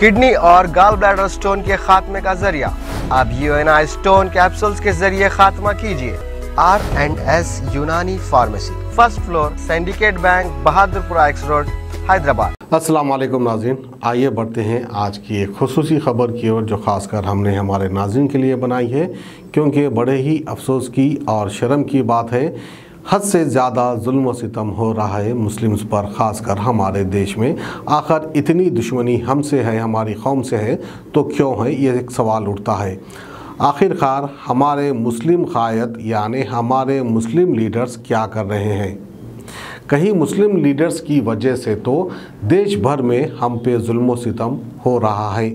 Kidney और gall bladder stone के खात्मे का जरिया। अब यूएनआई स्टोन कैप्सूल्स के जरिए खात्मा कीजिए। R&S यूनानी pharmacy, first floor, syndicate bank, Bahadurpura x road, Hyderabad. अस्सलाम वालेकुम नाज़रीन, आइए बढ़ते हैं आज की एक खुसूसी ख़बर की ओर जो ख़ासकर हमने हमारे नाज़रीन के लिए बनाई है, क्योंकि बड़े ही अफसोस की और शर्म की बात है, हद से ज़्यादा जुल्म व सितम हो रहा है मुस्लिम्स पर, ख़ासकर हमारे देश में। आखिर इतनी दुश्मनी हमसे है, हमारी कौम से है, तो क्यों है, ये एक सवाल उठता है। आखिरकार हमारे मुस्लिम क़ायद यानी हमारे मुस्लिम लीडर्स क्या कर रहे हैं? कहीं मुस्लिम लीडर्स की वजह से तो देश भर में हम पे जुल्म व सितम हो रहा है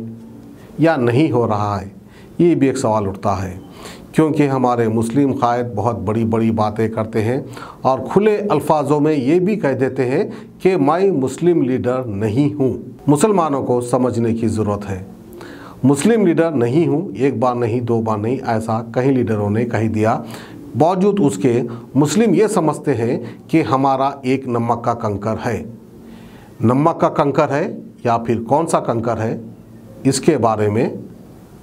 या नहीं हो रहा है, ये भी एक सवाल उठता है। क्योंकि हमारे मुस्लिम क़ायद बहुत बड़ी बड़ी बातें करते हैं और खुले अल्फाजों में ये भी कह देते हैं कि मैं मुस्लिम लीडर नहीं हूँ। मुसलमानों को समझने की ज़रूरत है, मुस्लिम लीडर नहीं हूँ, एक बार नहीं, दो बार नहीं, ऐसा कई लीडरों ने कह दिया। बावजूद उसके मुस्लिम ये समझते हैं कि हमारा एक नमक का कंकर है। नमक का कंकर है या फिर कौन सा कंकर है, इसके बारे में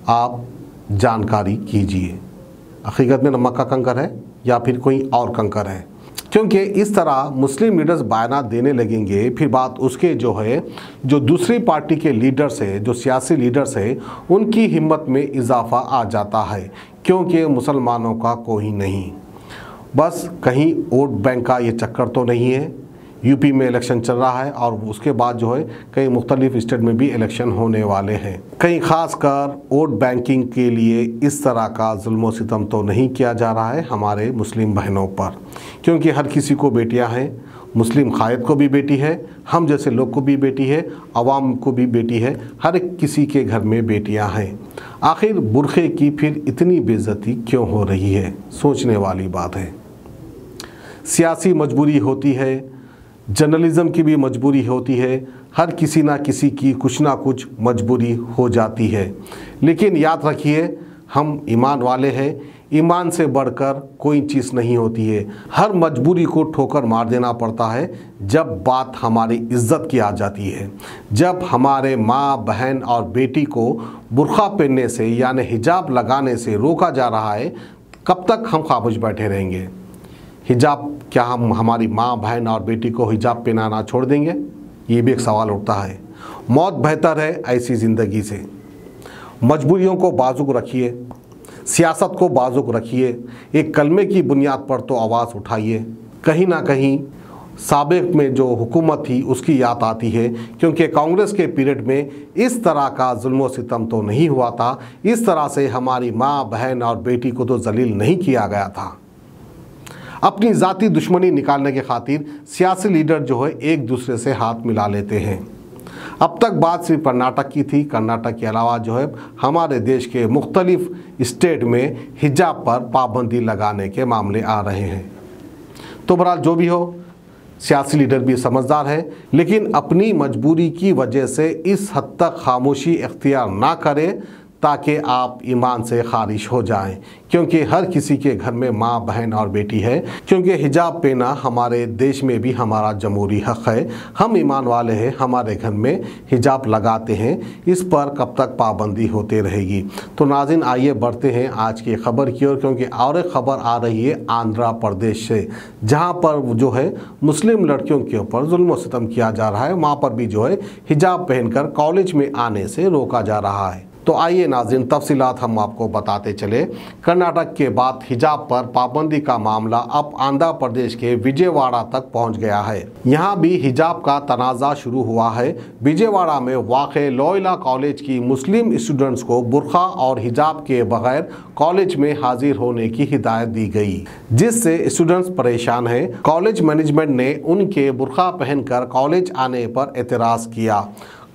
आप जानकारी कीजिए। हकीकत में नमक का कंकर है या फिर कोई और कंकर है? क्योंकि इस तरह मुस्लिम लीडर्स बयान देने लगेंगे, फिर बात उसके जो दूसरी पार्टी के लीडर्स है, जो सियासी लीडर्स है, उनकी हिम्मत में इजाफा आ जाता है। क्योंकि मुसलमानों का कोई नहीं, बस कहीं वोट बैंक का ये चक्कर तो नहीं है। यूपी में इलेक्शन चल रहा है और उसके बाद कई मुख्तलिफ स्टेट में भी इलेक्शन होने वाले हैं। कहीं ख़ासकर वोट बैंकिंग के लिए इस तरह का जुल्म व सितम तो नहीं किया जा रहा है हमारे मुस्लिम बहनों पर, क्योंकि हर किसी को बेटियां हैं। मुस्लिम क़ायद को भी बेटी है, हम जैसे लोग को भी बेटी है, अवाम को भी बेटी है, हर एक किसी के घर में बेटियां हैं। आखिर बुरखे की फिर इतनी बेइज्जती क्यों हो रही है, सोचने वाली बात है। सियासी मजबूरी होती है, जर्नलिज़म की भी मजबूरी होती है, हर किसी ना किसी की कुछ ना कुछ मजबूरी हो जाती है। लेकिन याद रखिए, हम ईमान वाले हैं, ईमान से बढ़कर कोई चीज़ नहीं होती है। हर मजबूरी को ठोकर मार देना पड़ता है जब बात हमारी इज्जत की आ जाती है। जब हमारे माँ, बहन और बेटी को बुर्का पहनने से यानी हिजाब लगाने से रोका जा रहा है, कब तक हम खामोश बैठे रहेंगे? हिजाब, क्या हम हमारी माँ, बहन और बेटी को हिजाब पहनाना छोड़ देंगे? ये भी एक सवाल उठता है। मौत बेहतर है ऐसी ज़िंदगी से। मजबूरियों को बाजुक रखिए, सियासत को बाजुक रखिए, एक कलमे की बुनियाद पर तो आवाज़ उठाइए। कहीं ना कहीं साबिक़ में जो हुकूमत थी उसकी याद आती है, क्योंकि कांग्रेस के पीरियड में इस तरह का जुल्म व सितम तो नहीं हुआ था, इस तरह से हमारी माँ, बहन और बेटी को तो जलील नहीं किया गया था। अपनी ज़ाती दुश्मनी निकालने के खातिर सियासी लीडर एक दूसरे से हाथ मिला लेते हैं। अब तक बात सिर्फ कर्नाटक की थी। कर्नाटक के अलावा हमारे देश के मुख्तलिफ स्टेट में हिजाब पर पाबंदी लगाने के मामले आ रहे हैं। तो बहरहाल जो भी हो, सियासी लीडर भी समझदार है, लेकिन अपनी मजबूरी की वजह से इस हद तक खामोशी इख्तियार ना करें ताकि आप ईमान से खारिज हो जाएं। क्योंकि हर किसी के घर में माँ, बहन और बेटी है। क्योंकि हिजाब पहना हमारे देश में भी हमारा जमहूरी हक़ है। हम ईमान वाले हैं, हमारे घर में हिजाब लगाते हैं, इस पर कब तक पाबंदी होती रहेगी? तो नाज़रीन, आइए बढ़ते हैं आज की ख़बर की ओर, क्योंकि और एक ख़बर आ रही है आंध्र प्रदेश से, जहाँ पर मुस्लिम लड़कियों के ऊपर जुल्म व सितम किया जा रहा है। वहाँ पर भी हिजाब पहनकर कॉलेज में आने से रोका जा रहा है। तो आइए नाज़रीन, तफसीलात हम आपको बताते चले। कर्नाटक के बाद हिजाब पर पाबंदी का मामला अब आंध्र प्रदेश के विजयवाड़ा तक पहुंच गया है। यहाँ भी हिजाब का तनाज़ा शुरू हुआ है। विजयवाड़ा में वाक़े लोयला कॉलेज की मुस्लिम स्टूडेंट्स को बुर्का और हिजाब के बगैर कॉलेज में हाजिर होने की हिदायत दी गई, जिससे स्टूडेंट्स परेशान हैं। कॉलेज मैनेजमेंट ने उनके बुर्का पहनकर कॉलेज आने पर एतराज़ किया।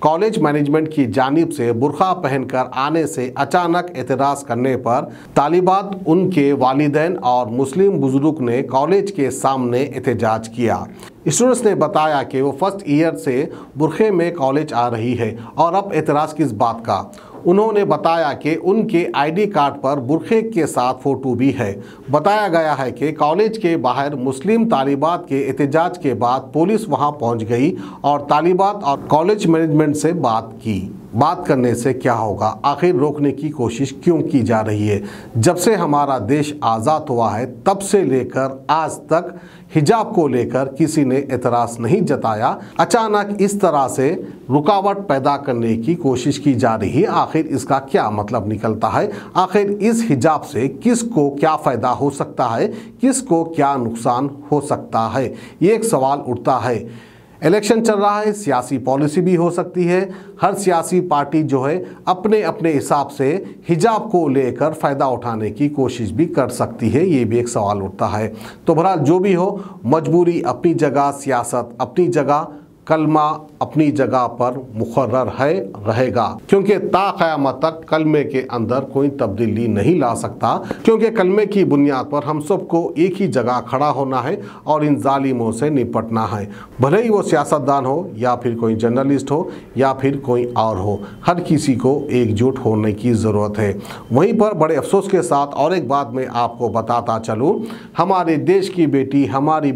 कॉलेज मैनेजमेंट की जानिब से बुर्का पहनकर आने से अचानक एतराज़ करने पर तालिबात, उनके वालिदैन और मुस्लिम बुजुर्ग ने कॉलेज के सामने एहतजाज किया। स्टूडेंट्स ने बताया कि वो फर्स्ट ईयर से बुर्खे में कॉलेज आ रही है और अब एतराज़ किस बात का। उन्होंने बताया कि उनके आईडी कार्ड पर बुर्खे के साथ फ़ोटो भी है। बताया गया है कि कॉलेज के बाहर मुस्लिम तालिबात के एहतजाज के बाद पुलिस वहां पहुंच गई और तालिबात और कॉलेज मैनेजमेंट से बात की। बात करने से क्या होगा, आखिर रोकने की कोशिश क्यों की जा रही है। जब से हमारा देश आज़ाद हुआ है तब से लेकर आज तक हिजाब को लेकर किसी ने एतराज़ नहीं जताया। अचानक इस तरह से रुकावट पैदा करने की कोशिश की जा रही है। आखिर इसका क्या मतलब निकलता है, आखिर इस हिजाब से किसको क्या फ़ायदा हो सकता है, किसको क्या नुकसान हो सकता है, ये एक सवाल उठता है। इलेक्शन चल रहा है, सियासी पॉलिसी भी हो सकती है। हर सियासी पार्टी जो है अपने अपने हिसाब से हिजाब को लेकर फ़ायदा उठाने की कोशिश भी कर सकती है, ये भी एक सवाल उठता है। तो बहरहाल जो भी हो, मजबूरी अपनी जगह, सियासत अपनी जगह, कलमा अपनी जगह पर मुकर्रर है, रहेगा, क्योंकि ता क़यामत तक कलमे के अंदर कोई तब्दीली नहीं ला सकता, क्योंकि कलमे की बुनियाद पर हम सबको एक ही जगह खड़ा होना है और इन जालिमों से निपटना है। भले ही वो सियासतदान हो या फिर कोई जर्नलिस्ट हो या फिर कोई और हो, हर किसी को एकजुट होने की ज़रूरत है। वहीं पर बड़े अफसोस के साथ और एक बात मैं आपको बताता चलूँ, हमारे देश की बेटी, हमारी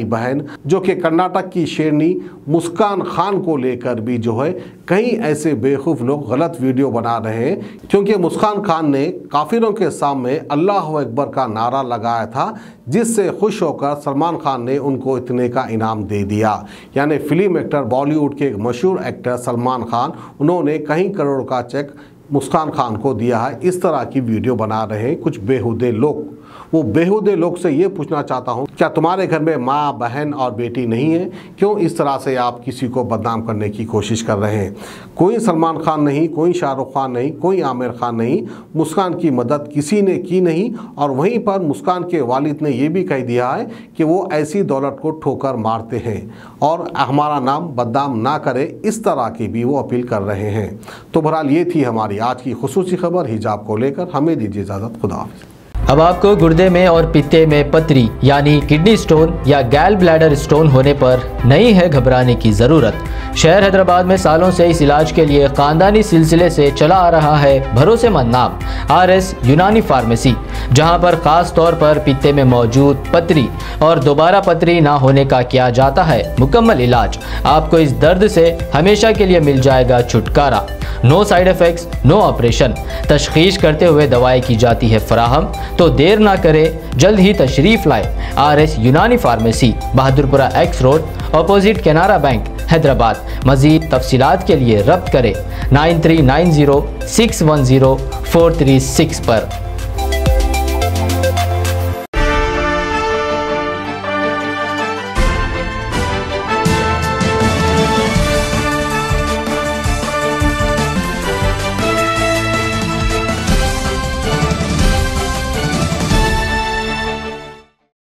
बहन जो कि कर्नाटक की शेरनी मुस्कान खान को लेकर भी जो है कई ऐसे बेवकूफ़ लोग गलत वीडियो बना रहे हैं, क्योंकि मुस्कान खान ने काफिरों के सामने अल्लाह अकबर का नारा लगाया था, जिससे खुश होकर सलमान खान ने उनको इतने का इनाम दे दिया। यानी फिल्म एक्टर, बॉलीवुड के एक मशहूर एक्टर सलमान खान, उन्होंने कई करोड़ का चेक मुस्कान खान को दिया है। इस तरह की वीडियो बना रहे हैं कुछ बेहुदे लोग। वो बेहुदे लोग से ये पूछना चाहता हूँ, क्या तुम्हारे घर में माँ, बहन और बेटी नहीं है? क्यों इस तरह से आप किसी को बदनाम करने की कोशिश कर रहे हैं? कोई सलमान खान नहीं, कोई शाहरुख खान नहीं, कोई आमिर खान नहीं, मुस्कान की मदद किसी ने की नहीं। और वहीं पर मुस्कान के वालिद ने ये भी कह दिया है कि वो ऐसी दौलत को ठोकर मारते हैं और हमारा नाम बदनाम ना करे, इस तरह की भी वो अपील कर रहे हैं। तो बहरहाल ये थी हमारी आज की खुसूसी खबर हिजाब को लेकर। हमें दीजिए इजाज़त, खुदा हाफ़िज़। अब आपको गुर्दे में और पित्ते में पथरी यानी किडनी स्टोन या गैल ब्लैडर स्टोन होने पर नहीं है घबराने की ज़रूरत। शहर हैदराबाद में सालों से इस इलाज के लिए ख़ानदानी सिलसिले से चला आ रहा है भरोसेमंद नाम RS यूनानी फार्मेसी, जहां पर ख़ास तौर पर पित्ते में मौजूद पथरी और दोबारा पथरी ना होने का किया जाता है मुकम्मल इलाज। आपको इस दर्द से हमेशा के लिए मिल जाएगा छुटकारा। No side effects, no operation, तशख़ीस करते हुए दवाएं की जाती है फराहम। तो देर ना करें, जल्द ही तशरीफ़ लाए RS यूनानी pharmacy, Bahadurpura X road, opposite Canara bank, Hyderabad. मज़ीद तफसीलात के लिए रब्त करें 9390610436 पर।